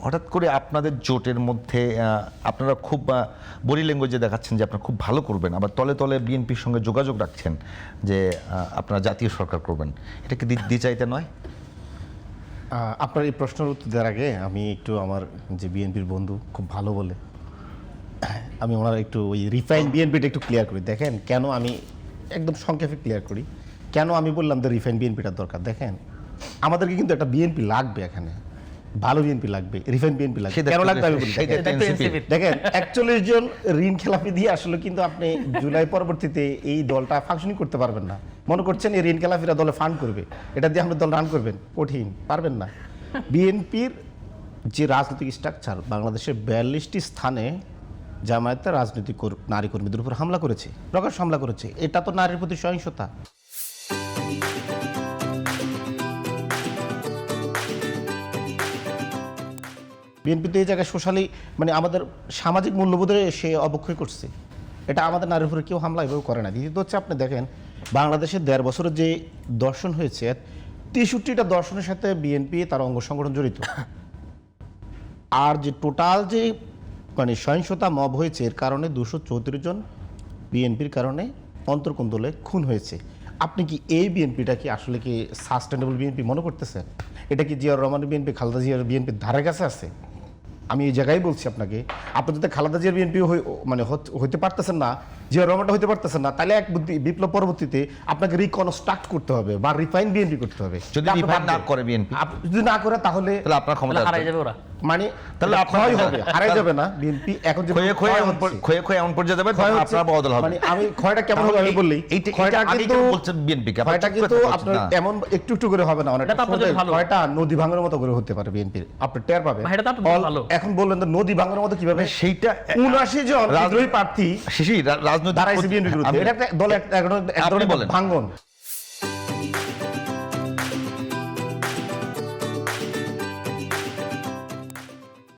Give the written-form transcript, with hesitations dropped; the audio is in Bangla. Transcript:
হঠাৎ করে আপনাদের জোটের মধ্যে আপনারা খুব বডি ল্যাঙ্গুয়েজে দেখাচ্ছেন যে আপনারা খুব ভালো করবেন, আবার তলে তলে বিএনপির সঙ্গে যোগাযোগ রাখছেন যে আপনারা জাতীয় সরকার করবেন। এটা কি দ্বিচারিতা নয়? আপনার এই প্রশ্নের উত্তর দেওয়ার আগে আমি একটু আমার যে বিএনপির বন্ধু খুব ভালো বলে আমি ওনার একটু ওই রিফাইন বিএনপিটা একটু ক্লিয়ার করি। দেখেন কেন আমি একদম সংক্ষেপে ক্লিয়ার করি কেন আমি বললাম যে রিফাইন বিএনপিটার দরকার। দেখেন আমাদেরকে কিন্তু একটা বিএনপি লাগবে, এখানে ভালো বিএনপি লাগবে, রিফাইন বিএনপি লাগবে। কেন লাগবে আমি বলি, দেখেন 41 জন ঋণ খেলাপি দিয়ে আসলে কিন্তু আপনি জুলাই পরবর্তীতে এই দলটা ফাংশনিং করতে পারবেন না। মনে করছেন এই ঋণ খেলাপিরা দলে ফান্ড করবে, এটা দিয়ে আমরা দল রান করবেন? কঠিন, পারবেন না। বিএনপির যে রাজনৈতিক স্ট্রাকচার, বাংলাদেশের 42টি স্থানে জামায়াতের রাজনৈতিক নারী কর্মীদের উপর হামলা করেছে, প্রকাশ হামলা করেছে। এটা তো নারীর প্রতি সহিংসতা। বিএনপি তো এই জায়গায় সোশ্যালি মানে আমাদের সামাজিক মূল্যবোধের সে অবক্ষয় করছে। এটা আমাদের নারীর উপরে কেউ হামলা এভাবে করে না। দ্বিতীয়ত হচ্ছে আপনি দেখেন বাংলাদেশের 1.5 বছরের যে দর্শন হয়েছে 63টা দর্শনের সাথে বিএনপি তার অঙ্গ সংগঠন জড়িত। আর যে টোটাল যে মানে সহিংসতা মব হয়েছে এর কারণে 234 জন বিএনপির কারণে অন্তর্কোন্দলে খুন হয়েছে। আপনি কি এই বিএনপিটা কি আসলে কি সাস্টেনেবল বিএনপি মনে করতেছেন? এটা কি জিয়াউর রহমানের বিএনপি, খালেদা জিয়ার বিএনপির ধারে কাছে আছে? আমি এই জায়গায় বলছি আপনাকে, আপনি যদি খালেদা জিয়ার বিএনপি মানে হইতে পারতেছেন না, জিয়াউর রহমানটা হইতে পারতেছেন না, তাহলে এক বিপ্লব পরবর্তীতে আপনাকে রিকনস্ট্রাক্ট করতে হবে বা রিফাইন বিএনপি করতে হবে। যদি রিফাইন না করে বিএনপি, যদি না করে তাহলে আপনার ক্ষমতা হারাই যাবে ওরা, মানে তাহলে ক্ষয় হবে, হারাই যাবে না বিএনপি। এখন যে ক্ষয়ে এমন পর্যায়ে যাবে আপনার বদল হবে। মানে আমি ক্ষয়টা কেমন হবে আমি বললেই, ক্ষয়টা কিন্তু বলছেন বিএনপি কে, ক্ষয়টা কিন্তু আপনার এমন একটু একটু করে হবে না, অনেক ক্ষয়টা নদী ভাঙার মতো করে হতে পারে বিএনপির, আপনি টের পাবেন। এখন বললেন তো নদী ভাঙার মতো কিভাবে? সেইটা 79 জন বিদ্রোহী প্রার্থী রাজনৈতিক দাঁড়াইছে বিএনপির বিরুদ্ধে, এটা একটা দলের এক ধরনের ভাঙন।